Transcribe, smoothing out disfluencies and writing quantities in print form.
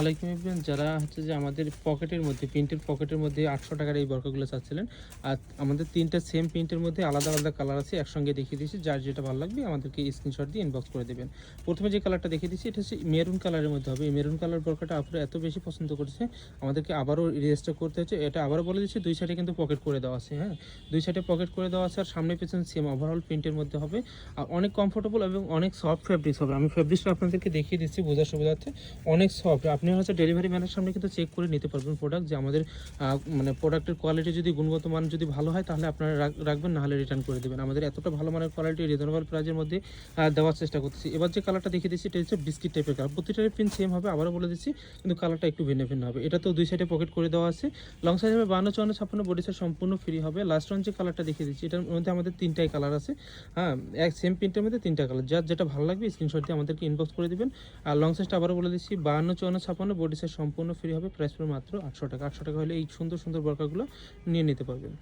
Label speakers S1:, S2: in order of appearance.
S1: ওয়ালাইকুম এভরিওয়ান। যারা হচ্ছে যে আমাদের পকেটের মধ্যে প্রিন্টের পকেটের মধ্যে 800 টাকার এই বরকাগুলো চাচ্ছিলেন, আর আমাদের 3টা সেম প্রিন্টের মধ্যে আলাদা আলাদা কালার আছে, একসঙ্গে দেখিয়ে দিয়েছি। যার যেটা ভালো লাগবে আমাদেরকে স্ক্রিনশট দিয়ে ইনবক্স করে দেবেন। প্রথমে যে কালারটা দেখিয়ে দিচ্ছি এটা হচ্ছে মেরুন কালারের মধ্যে হবে। এই মেরুন কালার বরকাটা আপনারা এত বেশি পছন্দ করেছে, আমাদেরকে আবারও রেজিস্টার করতে হচ্ছে। এটা আবারও বলে দিচ্ছি, দুই সাইডে কিন্তু পকেট করে দেওয়া আছে। হ্যাঁ, দুই সাইডে পকেট করে দেওয়া আছে, আর সামনে পেছনে সেম ওভারঅল প্রিন্টের মধ্যে হবে। আর অনেক কমফোর্টেবল এবং অনেক সফট ফেব্রিক্স হবে। আমি ফেব্রিক্সটা আপনাদেরকে দেখিয়ে দিচ্ছি বোঝার সুবিধার্থে। অনেক সফট। আপনি হচ্ছে ডেলিভারি ম্যানের সামনে কিন্তু চেক করে নিতে পারবেন প্রোডাক্ট, যে আমাদের মানে প্রোডাক্টের কোয়ালিটি যদি গুণগত মান যদি ভালো হয় তাহলে আপনারা রাখবেন, নাহলে রিটার্ন করে দেবেন। আমাদের এতটা ভালো মানের কোয়ালিটি রিজনেবল প্রাইসের মধ্যে দেওয়ার চেষ্টা করতেছি। এবার যে কালারটা দেখিয়ে দিচ্ছি এটা হচ্ছে বিস্কিট টাইপের কালার। প্রতিটার প্রিন্ট সেম হবে, আবারও বলে দিচ্ছি, কিন্তু কালারটা একটু ভিন্ন ভিন্ন হবে। এটা তো দুই সাইডে পকেট করে দেওয়া আছে। লং সাইজ হবে 52, 54, 56, বডি সাইজ সম্পূর্ণ ফ্রি হবে। লাস্ট ওয়ান যে কালারটা দেখিয়ে দিচ্ছি এটার মধ্যে আমাদের 3টাই কালার আছে। হ্যাঁ, এক সেম প্রিন্টের মধ্যে 3টা কালার। যার যেটা ভালো লাগবে স্ক্রিনশট দিয়ে আমাদেরকে ইনবক্স করে দিবেন। আর লং সাইজটা আবারও বলে দিচ্ছি 52, 54, 56, বডি সাইজ সম্পূর্ণ ফ্রি হবে। প্রাইস পড়বে মাত্র 800 টাকা। 800 টাকা হলে এই সুন্দর সুন্দর বরকাগুলো নিয়ে নিতে পারবেন।